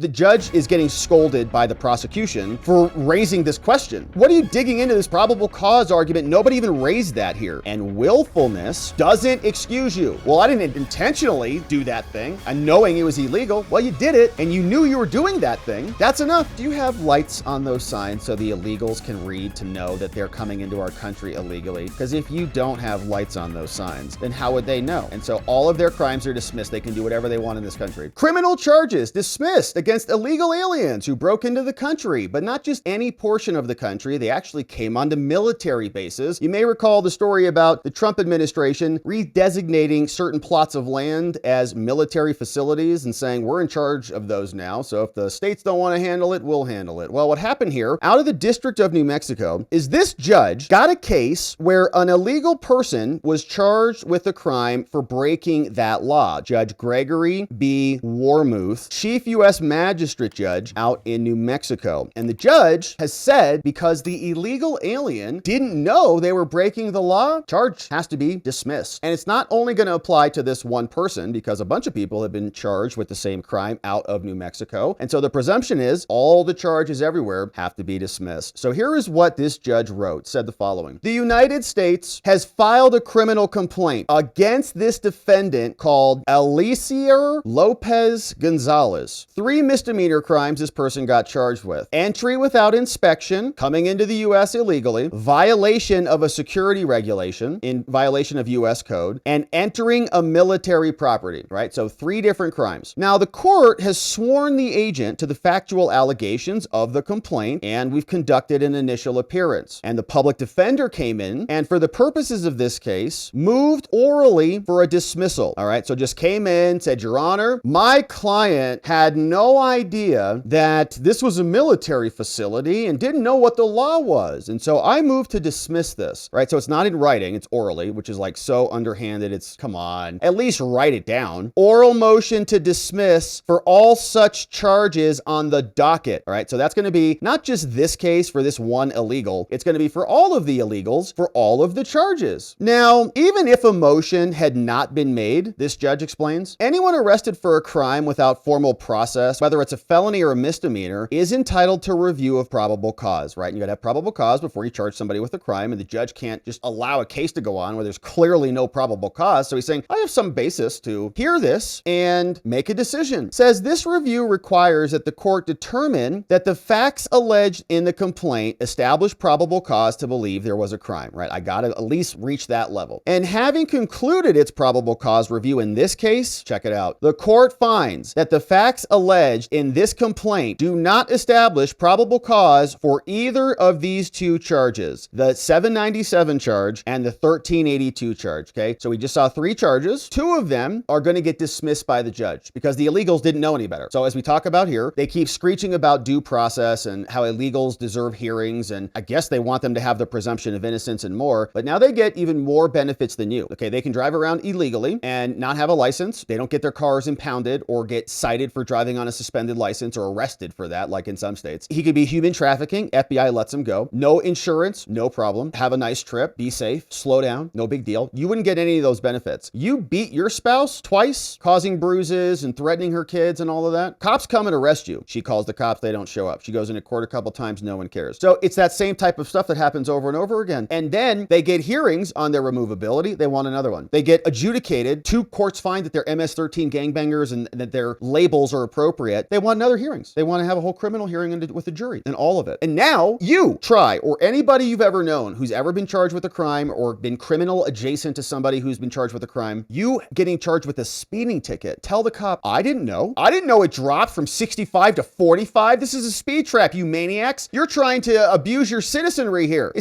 The judge is getting scolded by the prosecution for raising this question. What are you digging into this probable cause argument? Nobody even raised that here. And willfulness doesn't excuse you. Well, I didn't intentionally do that thing, and knowing it was illegal. Well, you did it, and you knew you were doing that thing. That's enough. Do you have lights on those signs so the illegals can read to know that they're coming into our country illegally? Because if you don't have lights on those signs, then how would they know? And so all of their crimes are dismissed. They can do whatever they want in this country. Criminal charges dismissed against illegal aliens who broke into the country, but not just any portion of the country. They actually came onto military bases. You may recall the story about the Trump administration redesignating certain plots of land as military facilities and saying, we're in charge of those now. So if the states don't want to handle it, we'll handle it. Well, what happened here out of the District of New Mexico is this judge got a case where an illegal person was charged with a crime for breaking that law. Judge Gregory B. Warmuth, Chief U.S. Magistrate Judge out in New Mexico. And the judge has said because the illegal alien didn't know they were breaking the law, charge has to be dismissed. And it's not only going to apply to this one person because a bunch of people have been charged with the same crime out of New Mexico. And so the presumption is all the charges everywhere have to be dismissed. So here is what this judge wrote, said the following. The United States has filed a criminal complaint against this defendant called Eliezer Lopez Gonzalez. 3 misdemeanor crimes this person got charged with: entry without inspection, coming into the U.S. illegally, violation of a security regulation in violation of U.S. code, and entering a military property, right? So 3 different crimes. Now, the court has sworn the agent to the factual allegations of the complaint, and we've conducted an initial appearance. And the public defender came in, and for the purposes of this case, moved orally for a dismissal, all right? So just came in, said, Your Honor, my client had no idea that this was a military facility and didn't know what the law was. And so I moved to dismiss this, right? So it's not in writing, it's orally, which is like so underhanded. It's, come on, at least write it down. Oral motion to dismiss for all such charges on the docket, all right? So that's going to be not just this case for this one illegal, it's going to be for all of the illegals for all of the charges. Now, even if a motion had not been made, this judge explains, anyone arrested for a crime without formal process, whether it's a felony or a misdemeanor, is entitled to review of probable cause, right? And you got to have probable cause before you charge somebody with a crime, and the judge can't just allow a case to go on where there's clearly no probable cause. So he's saying, I have some basis to hear this and make a decision. Says this review requires that the court determine that the facts alleged in the complaint establish probable cause to believe there was a crime, right? I got to at least reach that level. And having concluded its probable cause review in this case, check it out. The court finds that the facts alleged in this complaint do not establish probable cause for either of these 2 charges, the 797 charge and the 1382 charge, okay? So we just saw 3 charges. 2 of them are going to get dismissed by the judge because the illegals didn't know any better. So as we talk about here, they keep screeching about due process and how illegals deserve hearings, and I guess they want them to have the presumption of innocence and more, but now they get even more benefits than you, okay? They can drive around illegally and not have a license. They don't get their cars impounded or get cited for driving on a suspended license or arrested for that, like in some states. He could be human trafficking. FBI lets him go. No insurance, no problem. Have a nice trip. Be safe. Slow down. No big deal. You wouldn't get any of those benefits. You beat your spouse twice, causing bruises and threatening her kids and all of that. Cops come and arrest you. She calls the cops. They don't show up. She goes into court a couple times. No one cares. So it's that same type of stuff that happens over and over again. And then they get hearings on their removability. They want another one. They get adjudicated. 2 courts find that they're MS-13 gangbangers and that their labels are appropriate. They want another hearings. They want to have a whole criminal hearing with a jury and all of it. And now you try, or anybody you've ever known who's ever been charged with a crime or been criminal adjacent to somebody who's been charged with a crime, you getting charged with a speeding ticket. Tell the cop, I didn't know. I didn't know it dropped from 65 to 45. This is a speed trap, you maniacs. You're trying to abuse your citizenry here.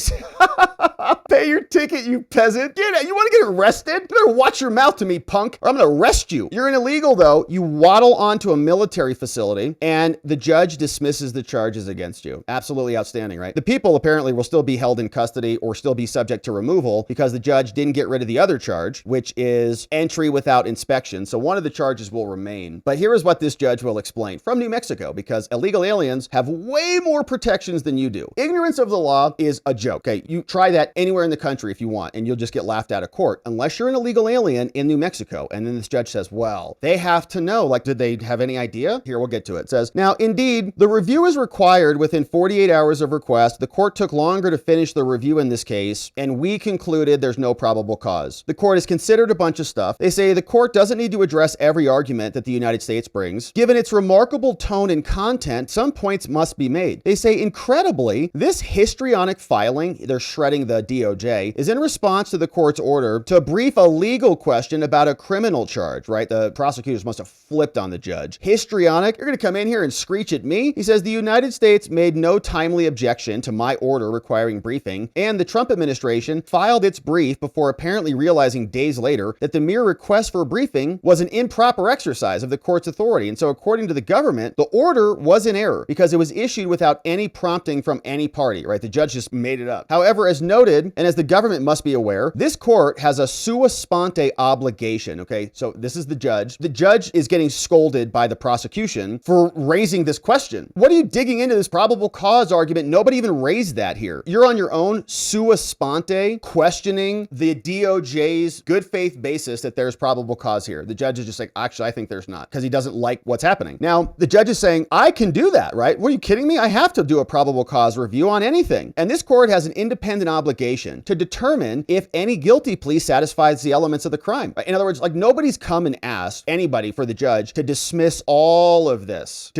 Pay your ticket, you peasant. Get it. You want to get arrested? You better watch your mouth to me, punk, or I'm going to arrest you. You're an illegal, though. You waddle onto a military facility, and the judge dismisses the charges against you. Absolutely outstanding, right? The people apparently will still be held in custody or still be subject to removal because the judge didn't get rid of the other charge, which is entry without inspection. So one of the charges will remain. But here is what this judge will explain from New Mexico, because illegal aliens have way more protections than you do. Ignorance of the law is a joke. Okay, you try that anywhere in the country if you want, and you'll just get laughed out of court, unless you're an illegal alien in New Mexico. And then this judge says, well, they have to know. Like, did they have any idea? Here, we'll get to it. It says, now, indeed, the review is required within 48 hours of request. The court took longer to finish the review in this case, and we concluded there's no probable cause. The court has considered a bunch of stuff. They say the court doesn't need to address every argument that the United States brings. Given its remarkable tone and content, some points must be made. They say, incredibly, this histrionic filing, they're shredding the DOJ, is in response to the court's order to brief a legal question about a criminal charge, right? The prosecutors must have flipped on the judge. Histrionic, you're going to come in here and screech at me? He says, the United States made no timely objection to my order requiring briefing, and the Trump administration filed its brief before apparently realizing days later that the mere request for a briefing was an improper exercise of the court's authority. And so according to the government, the order was in error because it was issued without any prompting from any party, right? The judge just made it up. However, as noted, and as the government must be aware, this court has a sua sponte obligation, okay? So this is the judge. The judge is getting scolded by the prosecution for raising this question. What are you digging into this probable cause argument? Nobody even raised that here. You're on your own sua sponte questioning the DOJ's good faith basis that there's probable cause here. The judge is just like, actually, I think there's not, because he doesn't like what's happening. Now, the judge is saying, I can do that, right? What, are you kidding me? I have to do a probable cause review on anything. And this court has an independent obligation to determine if any guilty plea satisfies the elements of the crime. In other words, like nobody's come and asked anybody for the judge to dismiss all of this,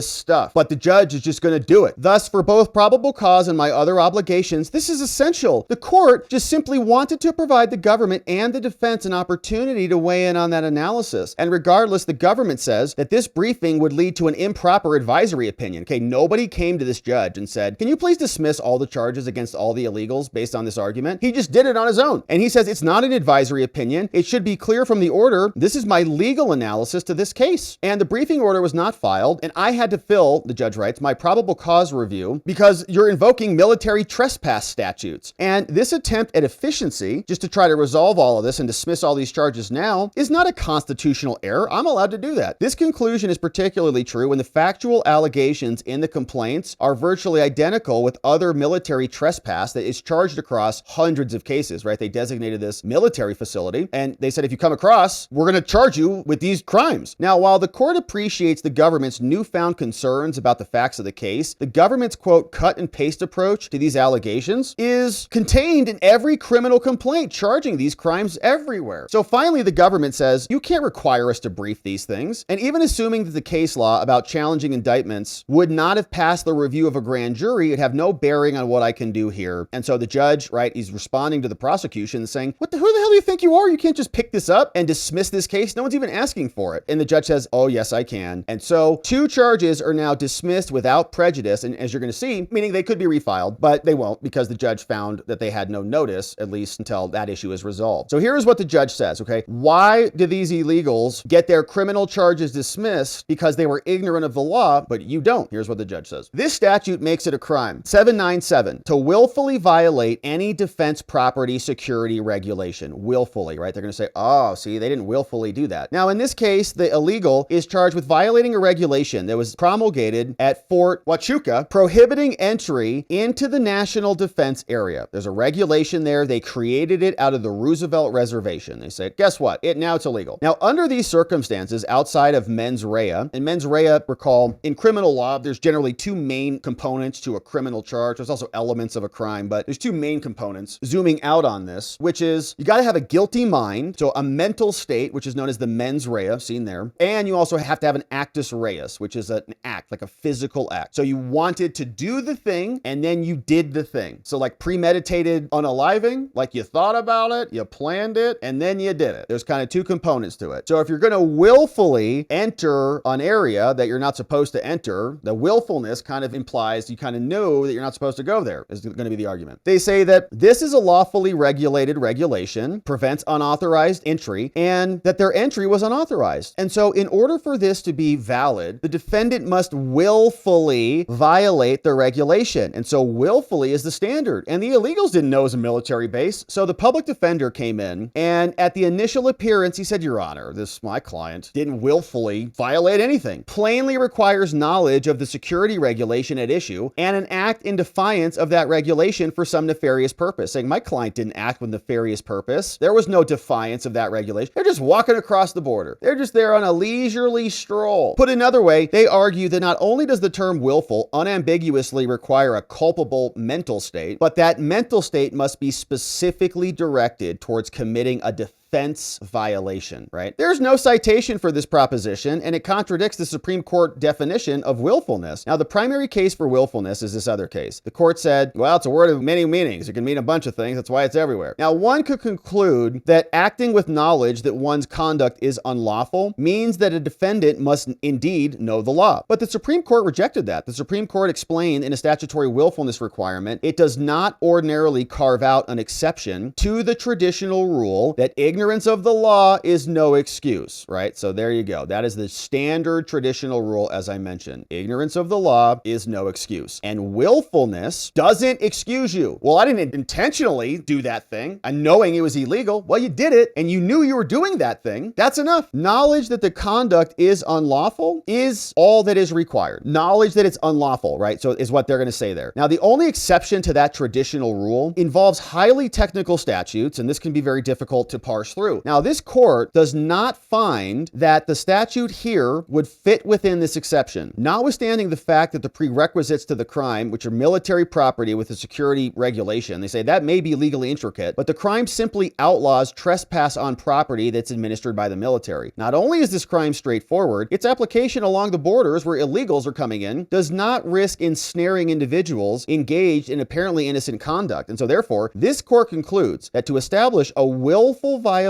stuff, but the judge is just going to do it. Thus, for both probable cause and my other obligations, this is essential. The court just simply wanted to provide the government and the defense an opportunity to weigh in on that analysis. And regardless, the government says that this briefing would lead to an improper advisory opinion. Okay, nobody came to this judge and said, can you please dismiss all the charges against all the illegals based on this argument? He just did it on his own. And he says it's not an advisory opinion. It should be clear from the order. This is my legal analysis to this case. And the briefing order was not filed. And I had to fill, the judge writes, my probable cause review because you're invoking military trespass statutes. And this attempt at efficiency, just to try to resolve all of this and dismiss all these charges now, is not a constitutional error. I'm allowed to do that. This conclusion is particularly true when the factual allegations in the complaints are virtually identical with other military trespass that is charged across hundreds of cases, right? They designated this military facility and they said, if you come across, we're going to charge you with these crimes. Now, while the court appreciates the government's newfound concerns about the facts of the case, the government's quote, cut and paste approach to these allegations is contained in every criminal complaint charging these crimes everywhere. So finally, the government says, you can't require us to brief these things. And even assuming that the case law about challenging indictments would not have passed the review of a grand jury, it'd have no bearing on what I can do here. And so the judge, right, he's responding to the prosecution saying, who the hell do you think you are? You can't just pick this up and dismiss this case. No one's even asking for it. And the judge says, oh, yes, I can. And so 2 charges are now dismissed without prejudice. And as you're going to see, meaning they could be refiled, but they won't because the judge found that they had no notice, at least until that issue is resolved. So here's what the judge says, okay? Why do these illegals get their criminal charges dismissed? Because they were ignorant of the law, but you don't. Here's what the judge says. This statute makes it a crime. 797, to willfully violate any defense property security regulation. Willfully, right? They're going to say, oh, see, they didn't willfully do that. Now, in this case, the illegal is charged with violating a regulation that was promulgated at Fort Huachuca, prohibiting entry into the national defense area. There's a regulation there. They created it out of the Roosevelt Reservation. They said, guess what? Now it's illegal. Now, under these circumstances, outside of mens rea, and mens rea, recall, in criminal law, there's generally 2 main components to a criminal charge. There's also elements of a crime, but there's 2 main components. Zooming out on this, which is you got to have a guilty mind, so a mental state, which is known as the mens rea, seen there, and you also have to have an actus reus, which is an act, like a physical act. So you wanted to do the thing, and then you did the thing. So like premeditated unaliving, like you thought about it, you planned it, and then you did it. There's kind of 2 components to it. So if you're going to willfully enter an area that you're not supposed to enter, the willfulness kind of implies you kind of know that you're not supposed to go there, is going to be the argument. They say that this is a lawfully regulated regulation, prevents unauthorized entry, and that their entry was unauthorized. And so in order for this to be valid, the defendant must willfully violate the regulation. And so willfully is the standard. And the illegals didn't know it was a military base. So the public defender came in, and at the initial appearance, he said, Your Honor, my client didn't willfully violate anything. Plainly requires knowledge of the security regulation at issue and an act in defiance of that regulation for some nefarious purpose. Saying my client didn't act with nefarious purpose. There was no defiance of that regulation. They're just walking across the border. They're just there on a leisurely silly stroll. Put another way, they argue that not only does the term willful unambiguously require a culpable mental state, but that mental state must be specifically directed towards committing a defense violation, right? There's no citation for this proposition, and it contradicts the Supreme Court definition of willfulness. Now, the primary case for willfulness is this other case. The court said, well, it's a word of many meanings. It can mean a bunch of things. That's why it's everywhere. Now, one could conclude that acting with knowledge that one's conduct is unlawful means that a defendant must indeed know the law. But the Supreme Court rejected that. The Supreme Court explained in a statutory willfulness requirement, it does not ordinarily carve out an exception to the traditional rule that ignorance of the law is no excuse, right? So there you go. That is the standard traditional rule, as I mentioned. Ignorance of the law is no excuse. And willfulness doesn't excuse you. Well, I didn't intentionally do that thing, and knowing it was illegal. Well, you did it, and you knew you were doing that thing. That's enough. Knowledge that the conduct is unlawful is all that is required. Knowledge that it's unlawful, right? So is what they're going to say there. Now, the only exception to that traditional rule involves highly technical statutes, and this can be very difficult to parse through. Now, this court does not find that the statute here would fit within this exception, notwithstanding the fact that the prerequisites to the crime, which are military property with a security regulation, they say that may be legally intricate, but the crime simply outlaws trespass on property that's administered by the military. Not only is this crime straightforward, its application along the borders where illegals are coming in does not risk ensnaring individuals engaged in apparently innocent conduct. And so therefore, this court concludes that to establish a willful violation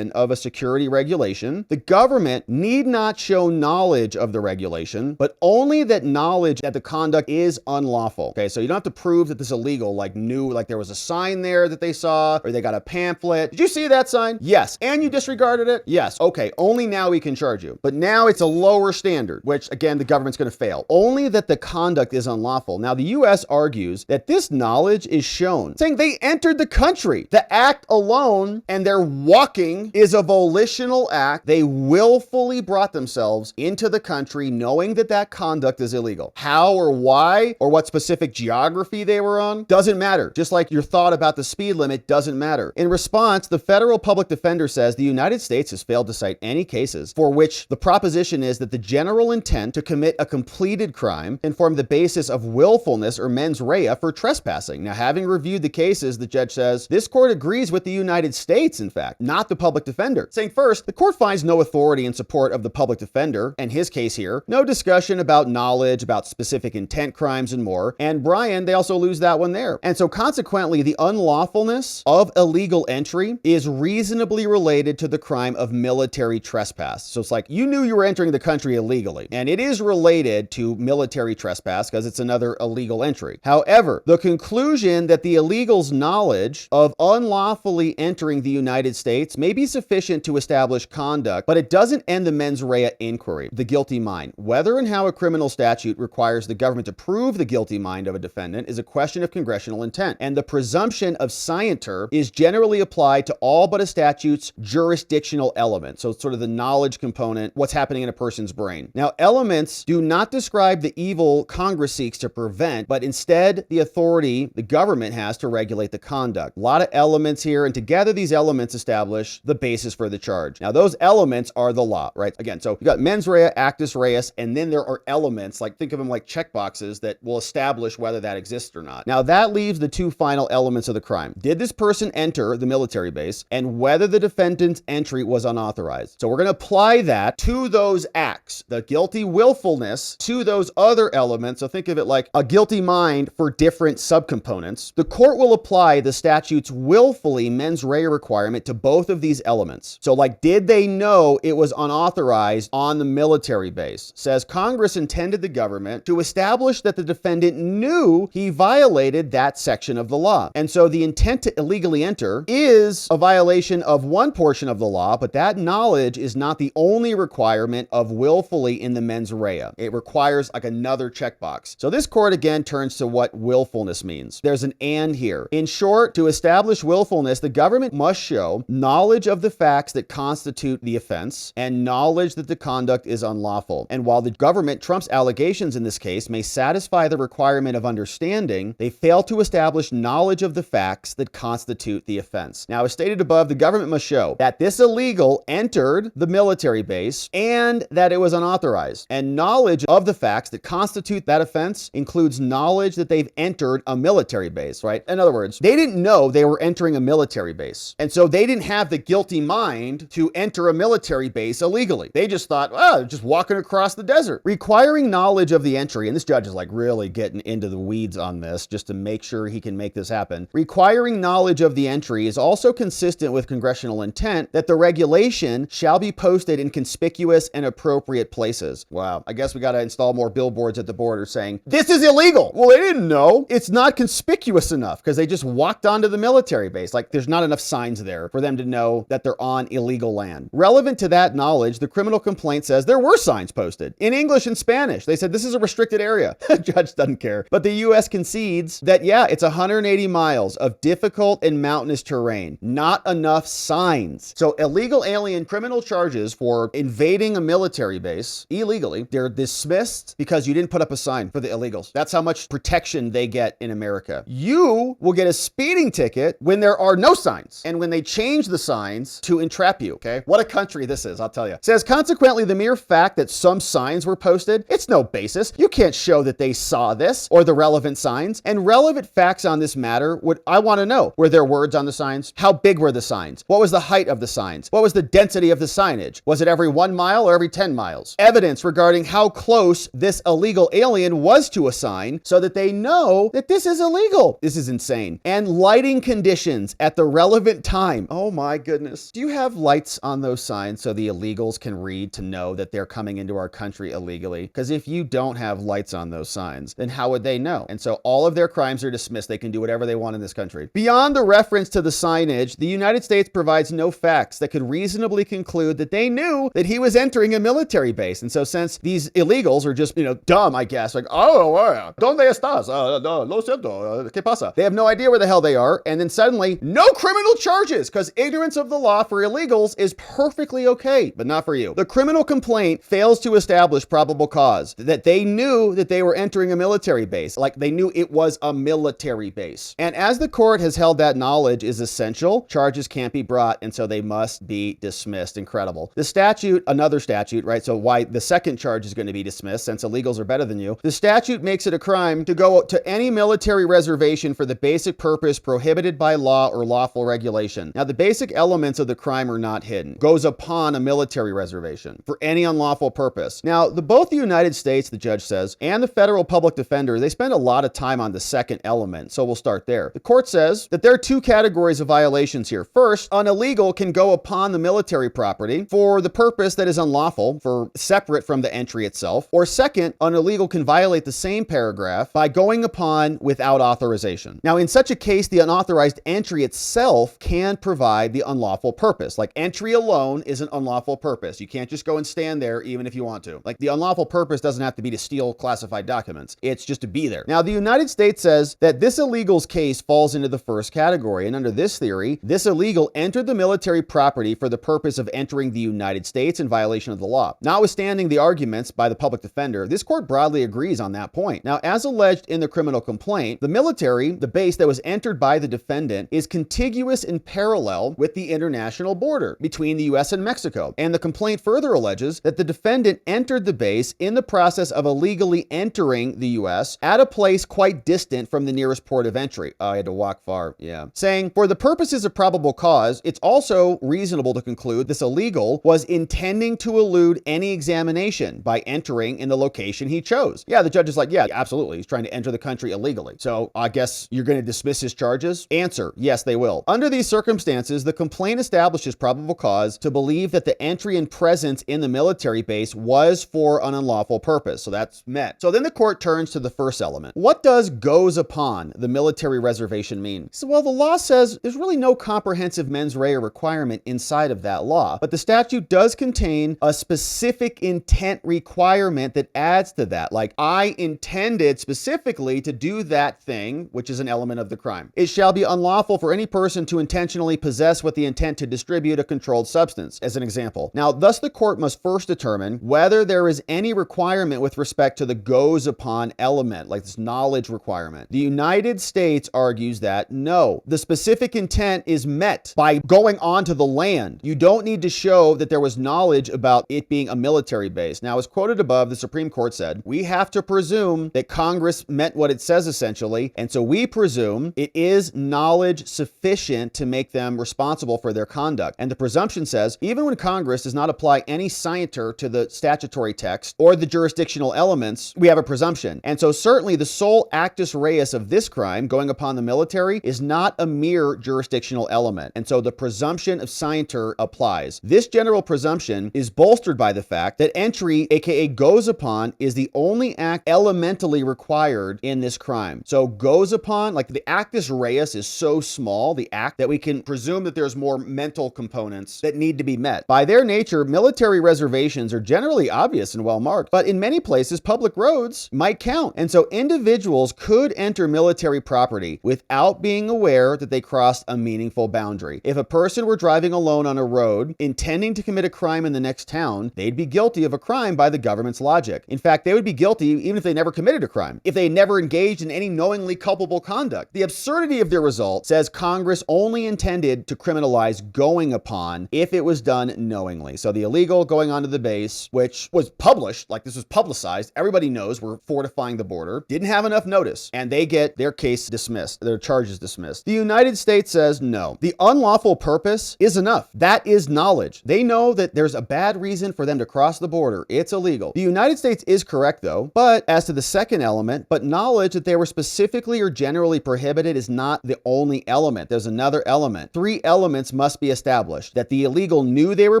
of a security regulation, the government need not show knowledge of the regulation, but only that knowledge that the conduct is unlawful. Okay, so you don't have to prove that this illegal, like there was a sign there that they saw, or they got a pamphlet. Did you see that sign? Yes. And you disregarded it? Yes. Okay, only now we can charge you. But now it's a lower standard, which again, the government's going to fail. Only that the conduct is unlawful. Now, the U.S. argues that this knowledge is shown, saying they entered the country. The act alone and their walking is a volitional act. They willfully brought themselves into the country knowing that that conduct is illegal. How or why or what specific geography they were on doesn't matter. Just like your thought about the speed limit doesn't matter. In response, the federal public defender says the United States has failed to cite any cases for which the proposition is that the general intent to commit a completed crime can form the basis of willfulness or mens rea for trespassing. Now, having reviewed the cases, the judge says this court agrees with the United States, in fact, not the public defender. Saying first, the court finds no authority in support of the public defender and his case here, no discussion about knowledge, about specific intent crimes and more. And Brian, they also lose that one there. And so consequently, the unlawfulness of illegal entry is reasonably related to the crime of military trespass. So it's like you knew you were entering the country illegally, and it is related to military trespass because it's another illegal entry. However, the conclusion that the illegal's knowledge of unlawfully entering the United States may be sufficient to establish conduct, but it doesn't end the mens rea inquiry, the guilty mind. Whether and how a criminal statute requires the government to prove the guilty mind of a defendant is a question of congressional intent, and the presumption of scienter is generally applied to all but a statute's jurisdictional element. So it's sort of the knowledge component, what's happening in a person's brain. Now, elements do not describe the evil Congress seeks to prevent, but instead the authority the government has to regulate the conduct. A lot of elements here, and together these elements establish the basis for the charge. Now, those elements are the law, right? Again, so you got mens rea, actus reus, and then there are elements, like think of them like checkboxes that will establish whether that exists or not. Now, that leaves the two final elements of the crime. Did this person enter the military base, and whether the defendant's entry was unauthorized? So we're going to apply that to those acts, the guilty willfulness to those other elements. So think of it like a guilty mind for different subcomponents. The court will apply the statute's willfully mens rea requirement to both of these elements. So like, did they know it was unauthorized on the military base? Says Congress intended the government to establish that the defendant knew he violated that section of the law. And so the intent to illegally enter is a violation of one portion of the law, but that knowledge is not the only requirement of willfully in the mens rea. It requires like another checkbox. So this court again turns to what willfulness means. There's an and here. In short, to establish willfulness, the government must show knowledge of the facts that constitute the offense, and knowledge that the conduct is unlawful. And while the government Trump's allegations in this case may satisfy the requirement of understanding, they fail to establish knowledge of the facts that constitute the offense. Now, as stated above, the government must show that this illegal entered the military base and that it was unauthorized. And knowledge of the facts that constitute that offense includes knowledge that they've entered a military base, right? In other words, they didn't know they were entering a military base. And so they didn't have the guilty mind to enter a military base illegally. They just thought, oh, just walking across the desert. Requiring knowledge of the entry, and this judge is like really getting into the weeds on this just to make sure he can make this happen. Requiring knowledge of the entry is also consistent with congressional intent that the regulation shall be posted in conspicuous and appropriate places. Wow, I guess we got to install more billboards at the border saying, this is illegal. Well, they didn't know. It's not conspicuous enough because they just walked onto the military base. Like there's not enough signs there for them to know that they're on illegal land. Relevant to that knowledge, the criminal complaint says there were signs posted in English and Spanish. They said this is a restricted area. The judge doesn't care. But the U.S. concedes that, yeah, it's 180 miles of difficult and mountainous terrain. Not enough signs. So illegal alien criminal charges for invading a military base illegally, they're dismissed because you didn't put up a sign for the illegals. That's how much protection they get in America. You will get a speeding ticket when there are no signs and when they change the signs to entrap you, okay? What a country this is, I'll tell you. It says, consequently, the mere fact that some signs were posted, it's no basis. You can't show that they saw this or the relevant signs. And relevant facts on this matter, what I want to know, were there words on the signs? How big were the signs? What was the height of the signs? What was the density of the signage? Was it every 1 mile or every 10 miles? Evidence regarding how close this illegal alien was to a sign so that they know that this is illegal. This is insane. And lighting conditions at the relevant time. Oh my goodness. Do you have lights on those signs so the illegals can read to know that they're coming into our country illegally? Because if you don't have lights on those signs, then how would they know? And so all of their crimes are dismissed. They can do whatever they want in this country. Beyond the reference to the signage, the United States provides no facts that could reasonably conclude that they knew that he was entering a military base. And so since these illegals are just, dumb, I guess, like, oh, ¿dónde estás? No, lo siento, ¿qué pasa? They have no idea where the hell they are. And then suddenly, no criminal charges because ignorance of the law for illegals is perfectly okay, but not for you. The criminal complaint fails to establish probable cause that they knew that they were entering a military base, like they knew it was a military base. And as the court has held that knowledge is essential, charges can't be brought, and so they must be dismissed. Incredible. The statute, another statute, right? So why the second charge is going to be dismissed since illegals are better than you. The statute makes it a crime to go to any military reservation for the basic purpose prohibited by law or lawful regulation. Now, the basic elements of the crime are not hidden. Goes upon a military reservation for any unlawful purpose. Now, both the United States, the judge says, and the federal public defender, they spend a lot of time on the second element, so we'll start there. The court says that there are two categories of violations here. First, an illegal can go upon the military property for the purpose that is unlawful, for separate from the entry itself. Or second, an illegal can violate the same paragraph by going upon without authorization. Now, in such a case, the unauthorized entry itself can provide the unlawful purpose. Like entry alone is an unlawful purpose. You can't just go and stand there even if you want to. Like the unlawful purpose doesn't have to be to steal classified documents. It's just to be there. Now, the United States says that this illegal's case falls into the first category. And under this theory, this illegal entered the military property for the purpose of entering the United States in violation of the law. Notwithstanding the arguments by the public defender, this court broadly agrees on that point. Now, as alleged in the criminal complaint, the military, the base that was entered by the defendant, is contiguous and parallel with the international border between the U.S. and Mexico. And the complaint further alleges that the defendant entered the base in the process of illegally entering the U.S. at a place quite distant from the nearest port of entry. Oh, I had to walk far, yeah. Saying, for the purposes of probable cause, it's also reasonable to conclude this illegal was intending to elude any examination by entering in the location he chose. Yeah, the judge is like, yeah, absolutely. He's trying to enter the country illegally. So I guess you're going to dismiss his charges? Answer, yes, they will. Under these circumstances, the complaint establishes probable cause to believe that the entry and presence in the military base was for an unlawful purpose. So that's met. So then the court turns to the first element. What does goes upon the military reservation mean? So, well, the law says there's really no comprehensive mens rea requirement inside of that law, but the statute does contain a specific intent requirement that adds to that. Like, I intended specifically to do that thing, which is an element of the crime. It shall be unlawful for any person to intentionally possess possess with the intent to distribute a controlled substance, as an example. Now, thus the court must first determine whether there is any requirement with respect to the goes upon element, like this knowledge requirement. The United States argues that no, the specific intent is met by going onto the land. You don't need to show that there was knowledge about it being a military base. Now, as quoted above, the Supreme Court said, we have to presume that Congress meant what it says essentially, and so we presume it is knowledge sufficient to make them responsible for their conduct. And the presumption says, even when Congress does not apply any scienter to the statutory text or the jurisdictional elements, we have a presumption. And so certainly the sole actus reus of this crime, going upon the military, is not a mere jurisdictional element. And so the presumption of scienter applies. This general presumption is bolstered by the fact that entry, aka goes upon, is the only act elementally required in this crime. So goes upon, like the actus reus is so small, the act, that we can presume that there's more mental components that need to be met. By their nature, military reservations are generally obvious and well marked, but in many places, public roads might count. And so individuals could enter military property without being aware that they crossed a meaningful boundary. If a person were driving alone on a road intending to commit a crime in the next town, they'd be guilty of a crime by the government's logic. In fact, they would be guilty even if they never committed a crime, if they never engaged in any knowingly culpable conduct. The absurdity of their result says Congress only intended to criminalize going upon if it was done knowingly. So the illegal going onto the base, which was published, like this was publicized, everybody knows we're fortifying the border, didn't have enough notice, and they get their case dismissed, their charges dismissed. The United States says no. The unlawful purpose is enough. That is knowledge. They know that there's a bad reason for them to cross the border. It's illegal. The United States is correct though, but as to the second element, but knowledge that they were specifically or generally prohibited is not the only element. There's another element. Three elements must be established: that the illegal knew they were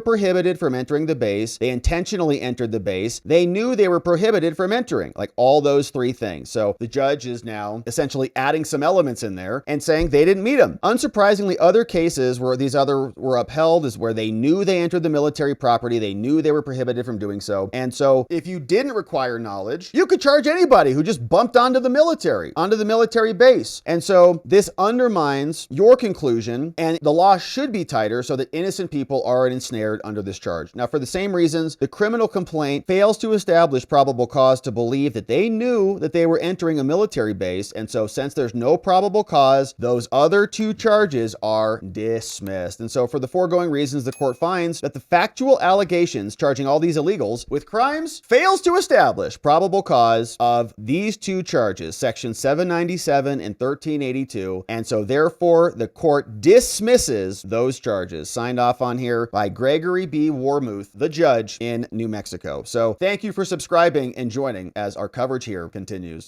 prohibited from entering the base, they intentionally entered the base, they knew they were prohibited from entering, like all those three things. So the judge is now essentially adding some elements in there and saying they didn't meet them. Unsurprisingly, other cases where these other were upheld is where they knew they entered the military property, they knew they were prohibited from doing so. And so if you didn't require knowledge, you could charge anybody who just bumped onto the military base. And so this undermines your conclusion, and the law should be tighter so that innocent people aren't ensnared under this charge. Now, for the same reasons, the criminal complaint fails to establish probable cause to believe that they knew that they were entering a military base. And so since there's no probable cause, those other two charges are dismissed. And so for the foregoing reasons, the court finds that the factual allegations charging all these illegals with crimes fails to establish probable cause of these two charges, section 797 and 1382. And so therefore the court dismisses those charges. Signed off on here by Gregory B. Warmuth, the judge in New Mexico. So thank you for subscribing and joining as our coverage here continues.